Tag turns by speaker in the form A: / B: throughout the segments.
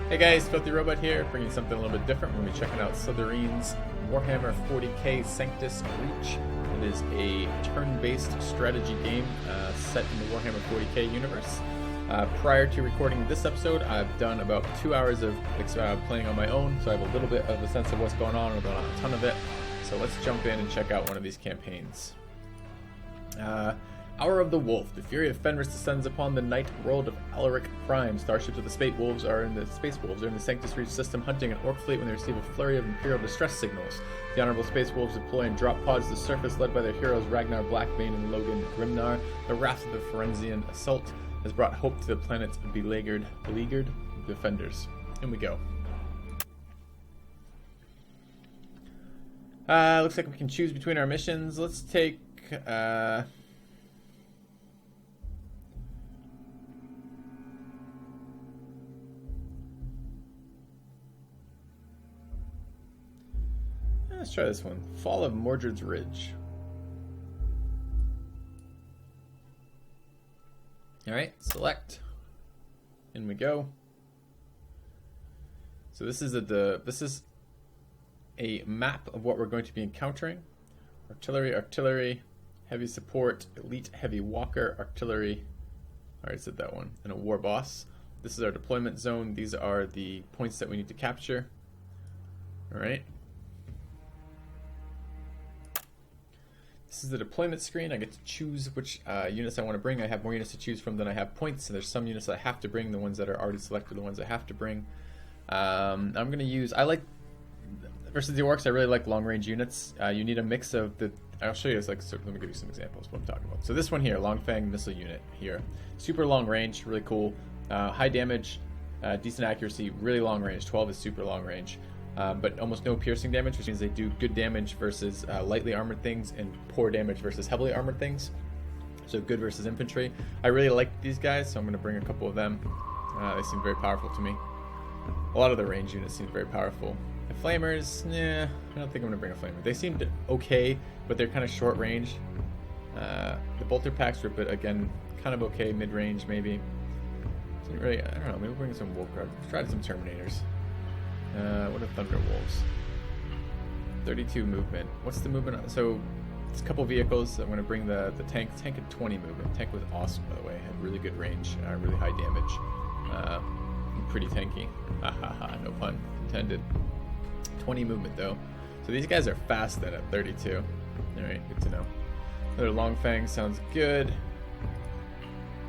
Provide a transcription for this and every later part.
A: Hey guys, FilthyRobot here, bringing something a little bit different. We're going to be checking out Slitherine's Warhammer 40k Sanctus Reach. It is a turn-based strategy game set in the Warhammer 40k universe. Prior to recording this episode, I've done about 2 hours of playing on my own, so I have a little bit of a sense of what's going on, although not a ton of it. So let's jump in and check out one of these campaigns. Hour of the Wolf. The fury of Fenris descends upon the night world of Alaric Prime. Starships of the Space Wolves are in the Sanctus Reach system, hunting an Ork fleet when they receive a flurry of Imperial distress signals. The Honorable Space Wolves deploy and drop pods to the surface, led by their heroes Ragnar Blackbane and Logan Grimnar. The wrath of the Forensian assault has brought hope to the planet's beleaguered defenders. In we go. Looks like we can choose between our missions. Let's take let's try this one. Fall of Mordred's Ridge. Alright, select. In we go. So this is a map of what we're going to be encountering. Artillery, heavy support, elite heavy walker, artillery. I already said that one. And a war boss. This is our deployment zone. These are the points that we need to capture. Alright. This is the deployment screen. I get to choose which units I want to bring. I have more units to choose from than I have points, so there's some units that I have to bring. The ones that are already selected, the ones I have to bring. I'm going to use... versus the Orks, I really like long-range units. You need a mix of the... I'll show you, let me give you some examples of what I'm talking about. So this one here, Longfang missile unit here. Super long range, really cool. High damage, decent accuracy, really long range. 12 is super long range. But almost no piercing damage, which means they do good damage versus lightly armored things and poor damage versus heavily armored things. So good versus infantry. I really like these guys, so I'm going to bring a couple of them. They seem very powerful to me. A lot of the range units seem very powerful. The flamers, I don't think I'm going to bring a flamer. They seemed okay, but they're kind of short range. The bolter packs are, but again, kind of okay, mid-range maybe. So really, I don't know, maybe we'll bring some wolf guard. Let's try some Terminators. What are Thunderwolves? 32 movement. What's the movement? So it's a couple vehicles. I'm going to bring the tank. Tank had 20 movement. Tank was awesome, by the way. Had really good range, really high damage. Pretty tanky. No pun intended. 20 movement though. So these guys are fast then at 32. Alright, good to know. Another Longfang sounds good.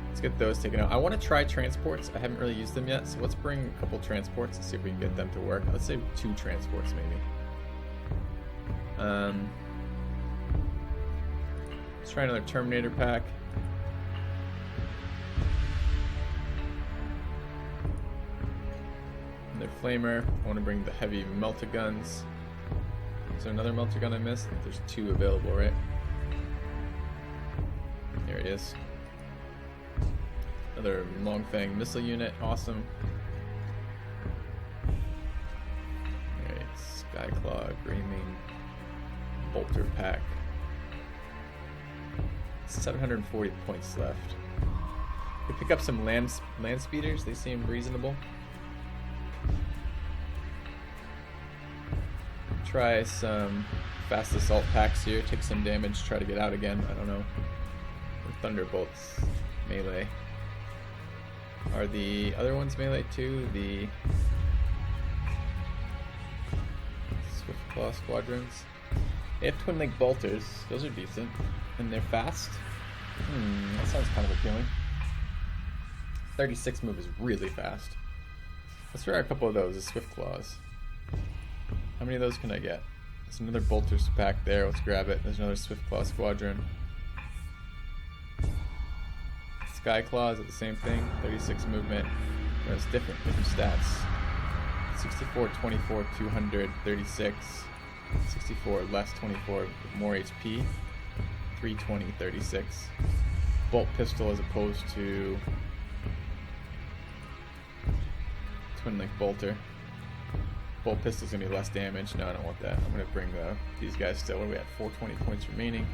A: Let's get those taken out. I want to try transports. I haven't really used them yet, so let's bring a couple transports and see if we can get them to work. Let's say 2 transports maybe. Let's try another Terminator pack. Another flamer. I want to bring the heavy melta-guns. Is there another melta-gun I missed? I think there's 2 available, right? There it is. Another Longfang missile unit, awesome. Alright, Skyclaw, Greymane, Bolter pack. 740 points left. We pick up some land speeders, they seem reasonable. Try some fast assault packs here, take some damage, try to get out again, I don't know. Thunderbolts, melee. Are the other ones melee too? The Swiftclaw squadrons. They have twin link bolters. Those are decent, and they're fast. That sounds kind of appealing. 36 move is really fast. Let's try a couple of those. The Swiftclaws. How many of those can I get? There's another bolters pack there. Let's grab it. There's another Swiftclaw squadron. Skyclaws are the same thing, 36 movement. It's different stats. 64, 24, 200, 36. 64, less 24, more HP. 320, 36. Bolt pistol as opposed to twin link bolter. Bolt pistol's gonna be less damage. No, I don't want that. I'm gonna bring these guys still. What are we at? 420 points remaining.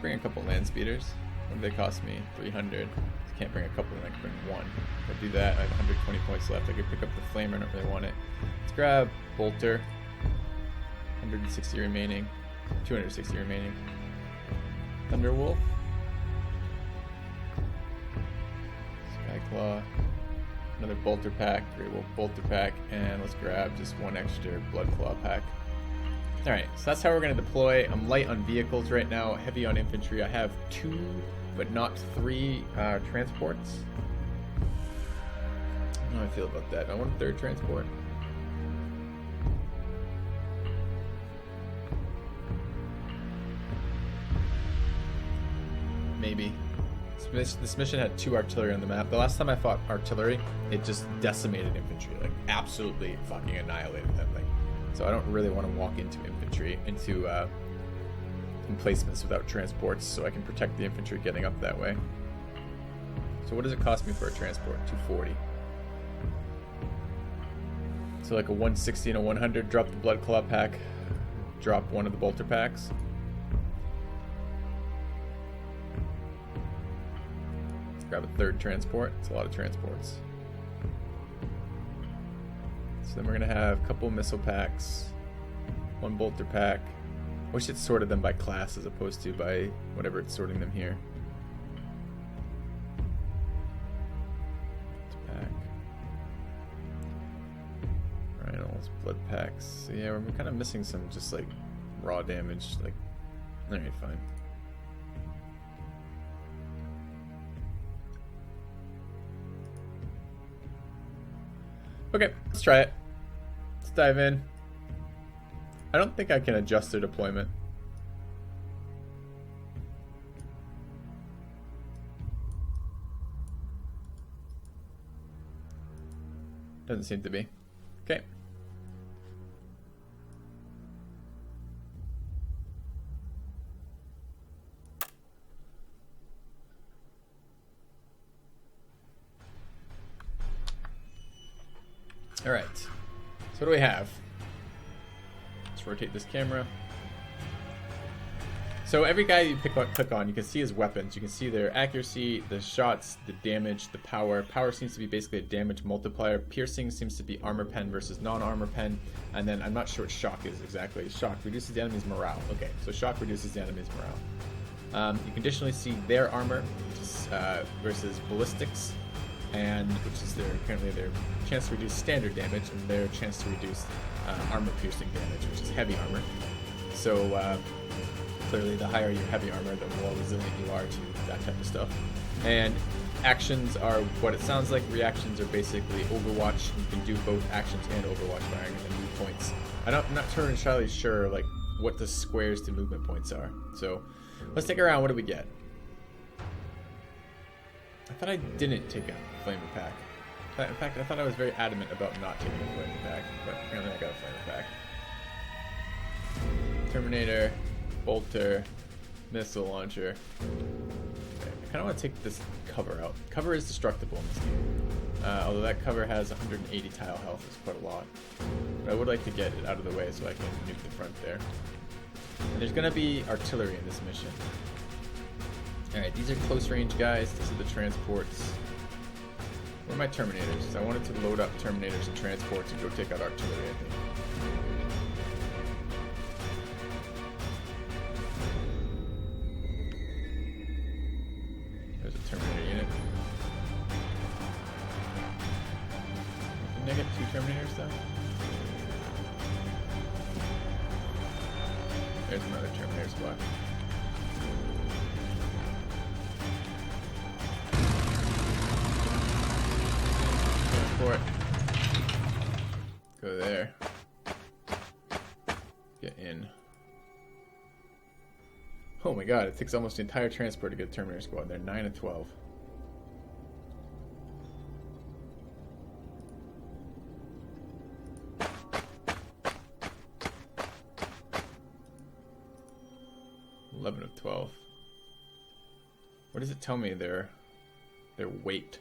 A: bring a couple land speeders. What do they cost me? 300. I can't bring a couple, then I can bring one. If I do that, I have 120 points left. I could pick up the flamer, I don't really want it. Let's grab bolter. 160 remaining. 260 remaining. Thunderwolf. Skyclaw. Another bolter pack. Great Wolf bolter pack. And let's grab just one extra Bloodclaw pack. Alright, so that's how we're going to deploy. I'm light on vehicles right now, heavy on infantry. I have 2, but not 3 transports. I don't know how I feel about that. I want a 3rd transport. Maybe. This mission had 2 artillery on the map. The last time I fought artillery, it just decimated infantry. Like, absolutely fucking annihilated them. Like, so I don't really want to walk into infantry, into emplacements without transports, so I can protect the infantry getting up that way. So what does it cost me for a transport? 240. So like a 160 and a 100, drop the Bloodclaw pack, drop one of the bolter packs. Let's grab a 3rd transport. It's a lot of transports. So then we're going to have a couple missile packs, 1 bolter pack. I wish it sorted them by class as opposed to by whatever it's sorting them here. Pack. Rhinos, blood packs. So yeah, we're kind of missing some just like raw damage. Like, alright, fine. Okay, let's try it. Let's dive in. I don't think I can adjust their deployment. Doesn't seem to be. Okay. All right. So what do we have? Let's rotate this camera. So every guy you click on, you can see his weapons. You can see their accuracy, the shots, the damage, the power. Power seems to be basically a damage multiplier. Piercing seems to be armor pen versus non-armor pen. And then I'm not sure what shock is exactly. Shock reduces the enemy's morale. Okay, so shock reduces the enemy's morale. You can additionally see their armor, which is, versus ballistics, and which is currently their chance to reduce standard damage, and their chance to reduce armor piercing damage, which is heavy armor. So clearly the higher your heavy armor, the more resilient you are to that type of stuff. And actions are what it sounds like. Reactions are basically Overwatch. You can do both actions and Overwatch firing and then move points. I'm not entirely sure like what the squares to movement points are. So let's take a round. What do we get? I thought I didn't take a flamer pack. In fact, I thought I was very adamant about not taking a flamer pack, but apparently I got a flamer pack. Terminator, bolter, missile launcher. Okay, I kind of want to take this cover out. Cover is destructible in this game. Although that cover has 180 tile health, it's quite a lot. But I would like to get it out of the way so I can nuke the front there. And there's going to be artillery in this mission. Alright, these are close range guys. These are the transports. Where are my Terminators? I wanted to load up Terminators and transports and go take out artillery, I think. There's a Terminator unit. Didn't I get 2 Terminators though? There's another Terminator squad. For it. Go there. Get in. Oh my god, it takes almost the entire transport to get a Terminator squad. They're 9 and 12. of 12. What does it tell me their weight?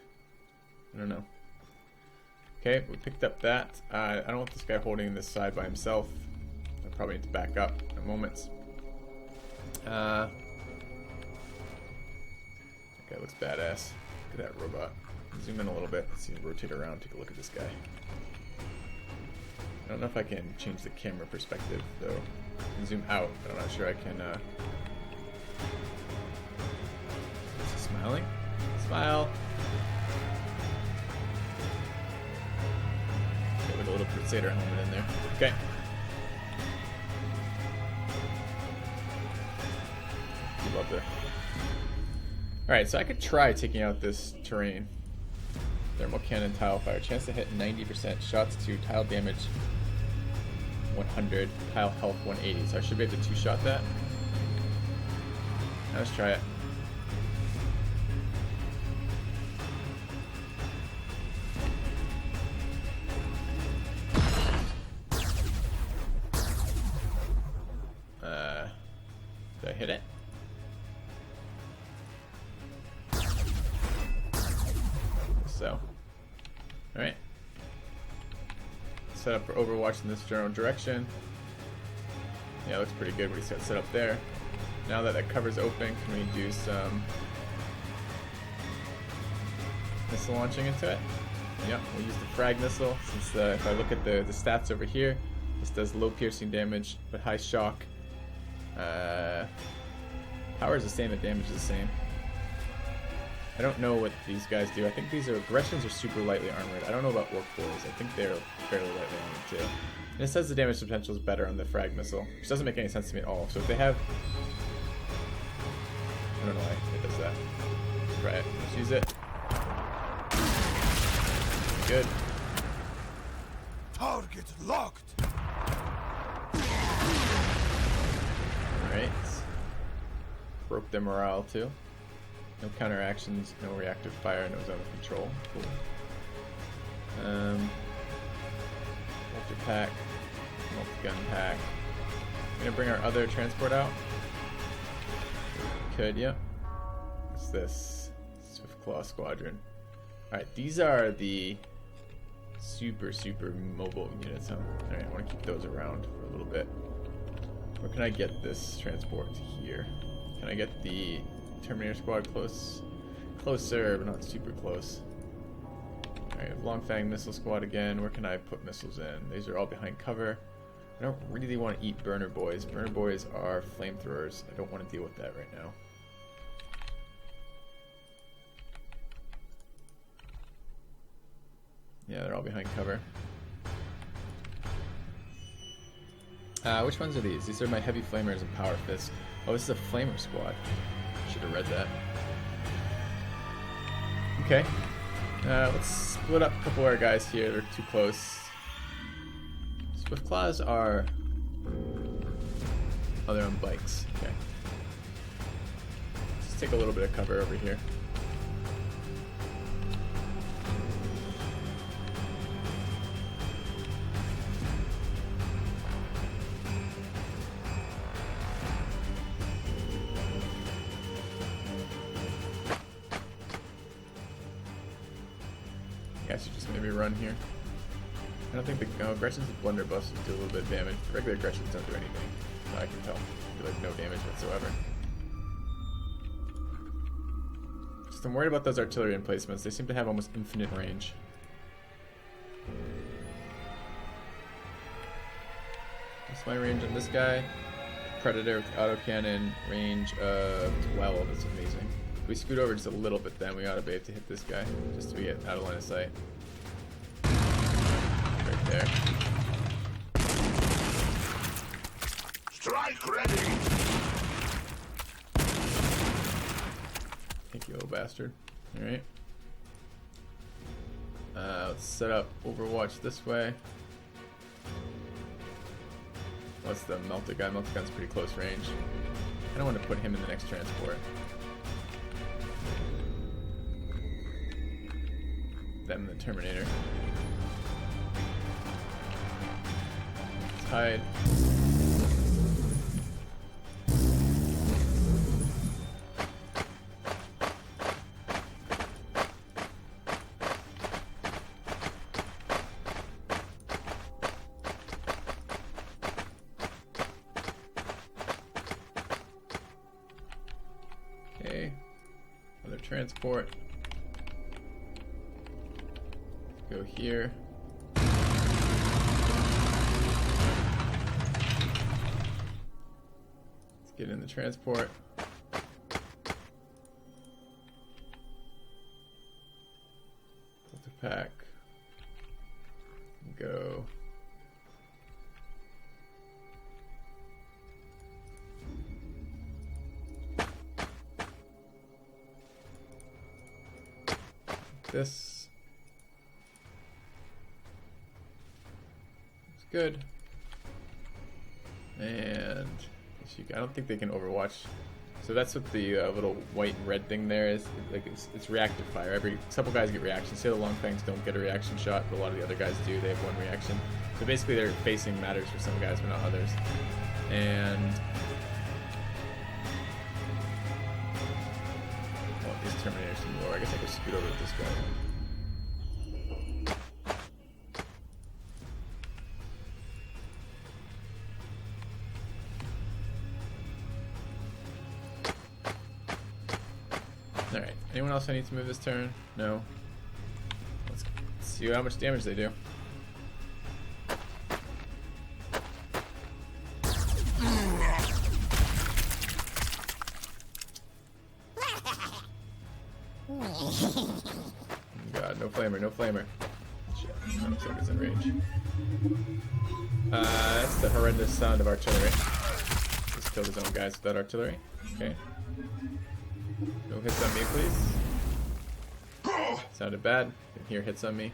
A: I don't know. Okay, we picked up that. I don't want this guy holding this side by himself. I probably need to back up in moments. Guy looks badass. Look at that robot. Zoom in a little bit. Let's see, rotate around, take a look at this guy. I don't know if I can change the camera perspective, though. I can zoom out, but I'm not sure I can, Is he smiling? Smile! Okay, with a little Crusader helmet in there. Okay. Love it. Alright, so I could try taking out this terrain. Thermal cannon, tile fire. Chance to hit 90%. Shots 2. Tile damage 100. Tile health 180. So I should be able to two-shot that. Now let's try it. Did I hit it? So, alright. Set up for Overwatch in this general direction. Yeah, it looks pretty good what he's got set up there. Now that that cover's open, can we do some missile launching into it? Yep, we'll use the frag missile, since if I look at the stats over here, this does low piercing damage, but high shock. Power is the same, the damage is the same. I don't know what these guys do. I think these are, Gretchens are super lightly armored. I don't know about Ork boys. I think they're fairly lightly armored too. And it says the damage potential is better on the frag missile, which doesn't make any sense to me at all. So if they have, I don't know why it does that. Let's try it. Let's use it. Good.
B: Target locked.
A: Alright. Broke their morale too. No counter actions, no reactive fire, no zone of control. Cool. Multi pack, multi-gun pack. I'm gonna bring our other transport out. Could, yep. What's this? Swift Claw Squadron. Alright, these are the super mobile units, huh? Alright, I want to keep those around for a little bit. Where can I get this transport? Here. Can I get the Terminator squad closer, but not super close? Alright, Long Fang missile squad again. Where can I put missiles in? These are all behind cover. I don't really want to eat burner boys. Burner boys are flamethrowers. I don't want to deal with that right now. Yeah, they're all behind cover. Which ones are these? These are my heavy flamers and power fist. Oh, this is a flamer squad. Should have read that. Okay. Let's split up a couple of our guys here. They're too close. Swift Claws are... Oh, they're on bikes. Okay. Let's take a little bit of cover over here. I should just maybe run here. I don't think the Gretchen's blunderbuss do a little bit of damage. Regular Gretchens don't do anything. No, I can tell. Do like no damage whatsoever. Just I'm worried about those artillery emplacements. They seem to have almost infinite range. What's my range on this guy? Predator with autocannon, range of 12. That's amazing. If we scoot over just a little bit, then we ought to be able to hit this guy, just to be out of line of sight. Right there.
B: Strike ready.
A: Thank you, little bastard. Alright. Let's set up Overwatch this way. What's the Melta gun? Melta gun's pretty close range. I don't want to put him in the next transport. Them, the Terminator. Let's hide. Okay. Another transport. Go here. Let's get in the transport. Filter pack. Go. This looks good, and I don't think they can overwatch. So that's what the little white and red thing there is. Like it's reactive fire. Every couple guys get reactions. Say the long fangs don't get a reaction shot, but a lot of the other guys do. They have one reaction. So basically, their facing matters for some guys, but not others. And these Terminators some more. I guess I could scoot over to this guy. Alright, anyone else I need to move this turn? No. Let's see how much damage they do. God, no flamer, no flamer. Shit, looks like it's in range. That's the horrendous sound of artillery. Just killed his own guys with that artillery. Okay. No hits on me, please. Sounded bad. Can hear hits on me.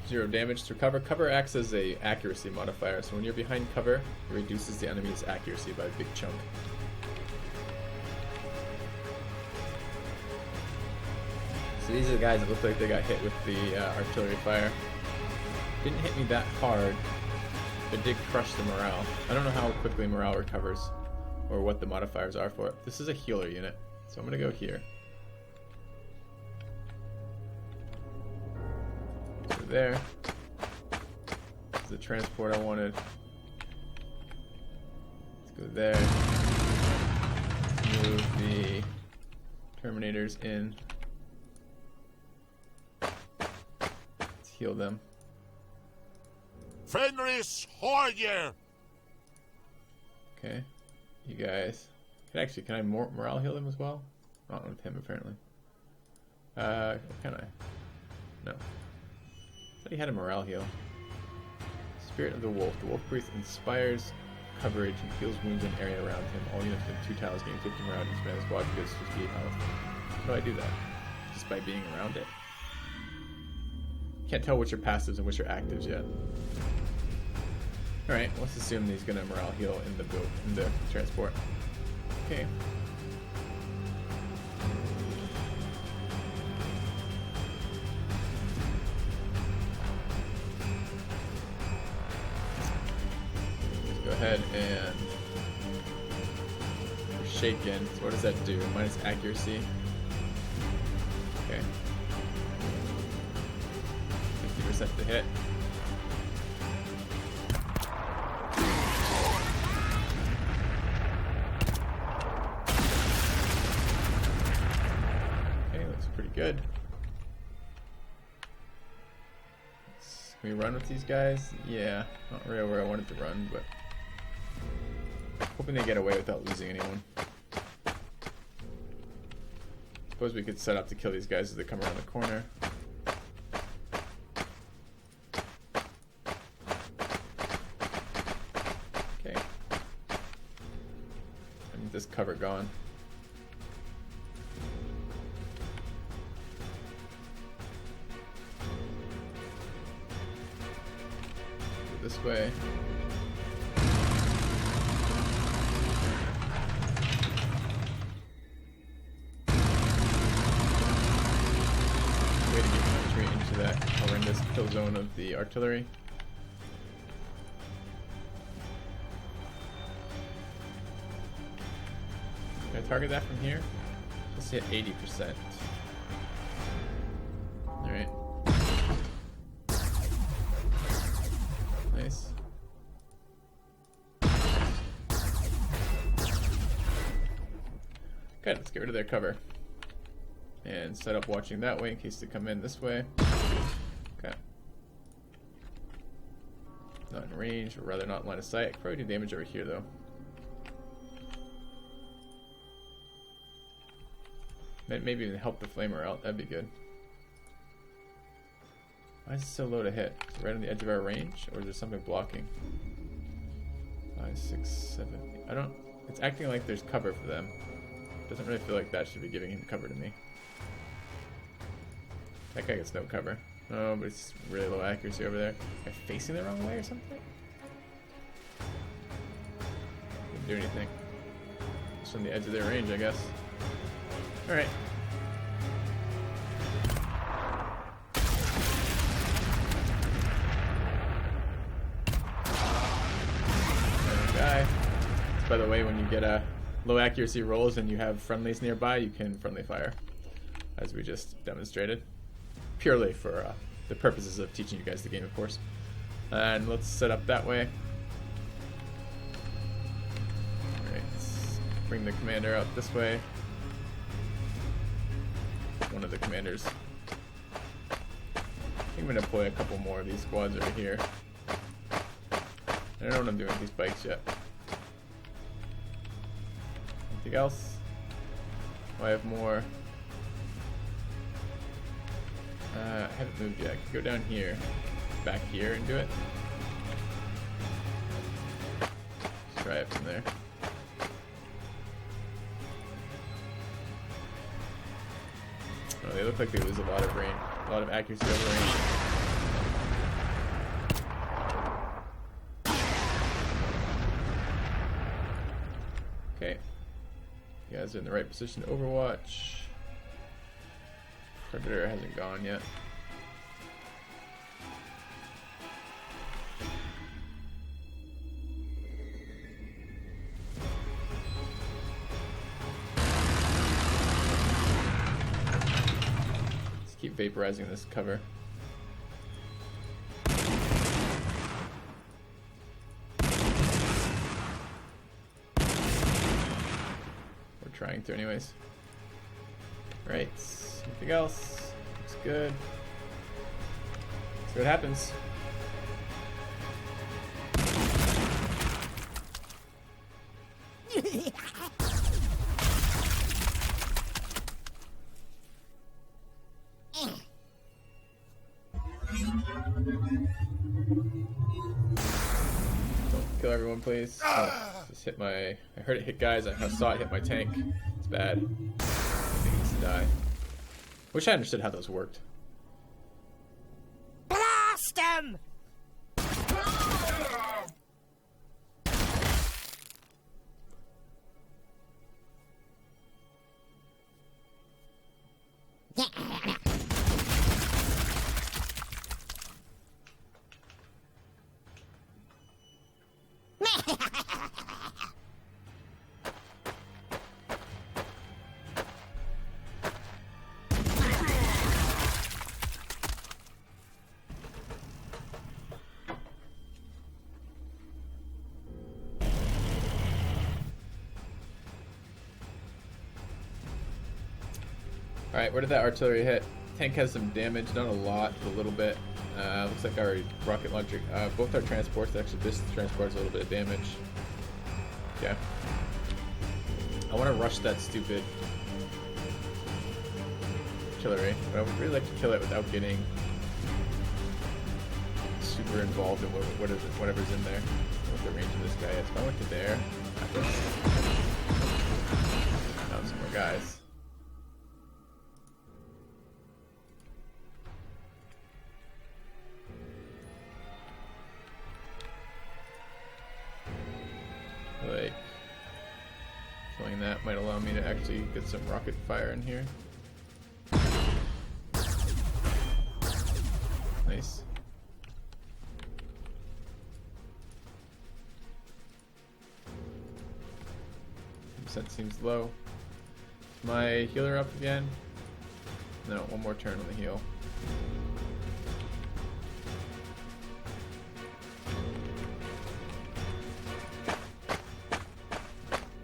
A: Zero damage through cover. Cover acts as a accuracy modifier, so when you're behind cover, it reduces the enemy's accuracy by a big chunk. So these are the guys that look like they got hit with the artillery fire. Didn't hit me that hard, but did crush the morale. I don't know how quickly morale recovers, or what the modifiers are for it. This is a healer unit, so I'm gonna go here. There. This is the transport I wanted. Let's go there. Move the Terminators in. Let's heal them.
B: Fenris Hoyer!
A: Okay. You guys. Can I morale heal them as well? Not with him apparently. Can I? No. I thought he had a morale heal. Spirit of the Wolf. The Wolf Priest inspires coverage and heals wounds in area around him. All units within 2 tiles gain 50 morale. Each man squad gets 58 health. How do I do that? Just by being around it. Can't tell which are passives and which are actives yet. Alright, let's assume he's gonna morale heal in the transport. Okay. Go ahead and we're shaken. So what does that do? Minus accuracy. Okay. 50% to hit. Okay, looks pretty good. Can we run with these guys? Yeah, not really where I wanted to run, but hoping they get away without losing anyone. Suppose we could set up to kill these guys as they come around the corner. Okay. I need this cover gone. Go this way. infantry into that horrendous kill zone of the artillery. Can I target that from here? Just hit 80%. Alright. Nice. Okay, let's get rid of their cover. And set up watching that way in case they come in this way. Okay. Not in range, or rather not in line of sight. I could probably do damage over here though. Maybe even help the flamer out, that'd be good. Why is it so low to hit? Is it right on the edge of our range, or is there something blocking? 5, 6, 7. I don't. It's acting like there's cover for them. Doesn't really feel like that should be giving him cover to me. That guy gets no cover. Oh, but it's really low accuracy over there. Am I facing the wrong way or something? Didn't do anything. Just on the edge of their range, I guess. Alright. Guy. By the way, when you get low accuracy rolls and you have friendlies nearby, you can friendly fire, as we just demonstrated. Purely for the purposes of teaching you guys the game, of course. And let's set up that way. Alright, let's bring the commander out this way. One of the commanders. I think I'm going to deploy a couple more of these squads over here. I don't know what I'm doing with these bikes yet. Anything else? Oh, I have more. I haven't moved yet. I could go down here, back here and do it. Let's try it from there. Oh, they look like they lose a lot of range, a lot of accuracy over range. Okay, you guys are in the right position to overwatch. Predator hasn't gone yet. Let's keep vaporizing this cover. We're trying to anyways. Right. Anything else? Looks good. See what happens. Don't kill everyone, please. Oh, just hit my... I heard it hit guys. I saw it hit my tank. It's bad. I think it needs to die. Wish I understood how those worked.
C: Blast him!
A: Alright, where did that artillery hit? Tank has some damage, not a lot, but a little bit. Looks like our rocket launcher, both our transports, actually this transport has a little bit of damage. Yeah. I want to rush that stupid artillery, but I would really like to kill it without getting super involved in whatever's in there, what the range of this guy is. If I went to there, found some more guys. Like, killing that might allow me to actually get some rocket fire in here. 50% seems low. Is my healer up again? No, one more turn on the heal.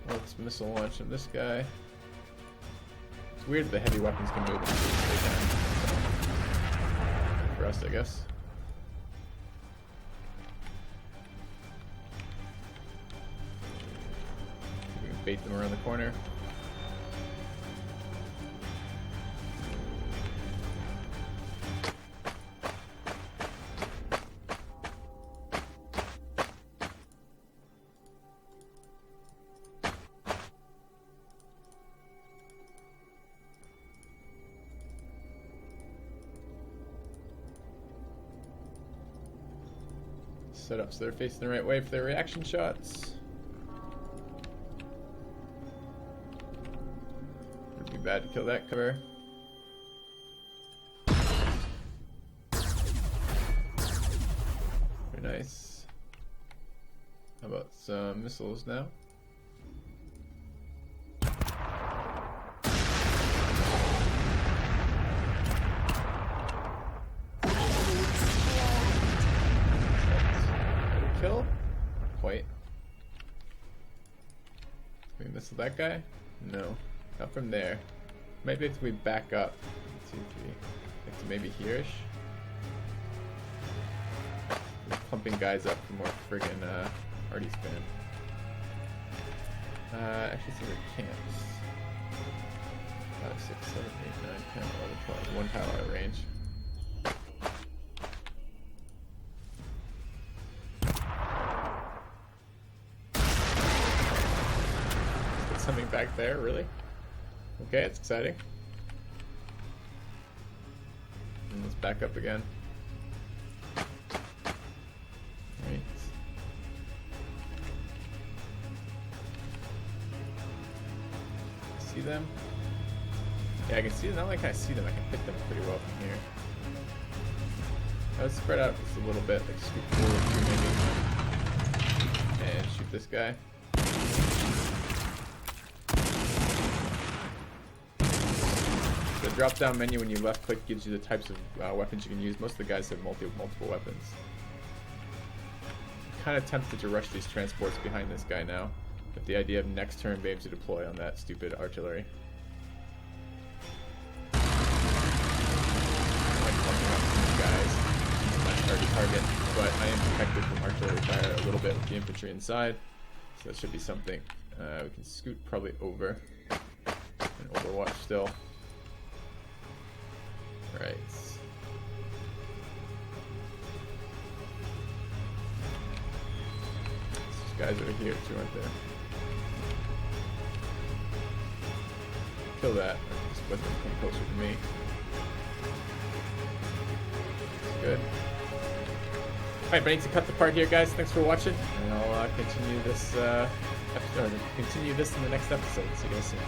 A: Let's missile launch on this guy. It's weird that the heavy weapons can move at the same time. For us, I guess. We can bait them around the corner. Set up so they're facing the right way for their reaction shots. It'd be bad to kill that cover. Very nice. How about some missiles now? Kill? Quite. Can we missile that guy? No. Not from there. Maybe if we back up. Let's see if we get to maybe here-ish. We're pumping guys up for more friggin' hardy spam. Actually, so we can't. 5, 6, 7, 8, 9, 10, 11, 12. One tile out of range. Something back there, really? Okay, it's exciting. And let's back up again. Right. See them? Yeah, I can see them. Not like I see them, I can hit them pretty well from here. I would spread out just a little bit, like scoot forward here maybe. And shoot this guy. The drop-down menu when you left-click gives you the types of weapons you can use. Most of the guys have multiple weapons. I'm kind of tempted to rush these transports behind this guy now, with the idea of next turn being able to deploy on that stupid artillery. I'm pumping up these guys. Not hard to target, but I am protected from artillery fire a little bit with the infantry inside, so that should be something. We can scoot probably over and overwatch still. Right. These guys over here too, aren't there? Kill that. Just let them come closer to me. Good. Alright, but I need to cut the part here, guys. Thanks for watching, and I'll continue this episode. Continue this in the next episode. See you guys soon.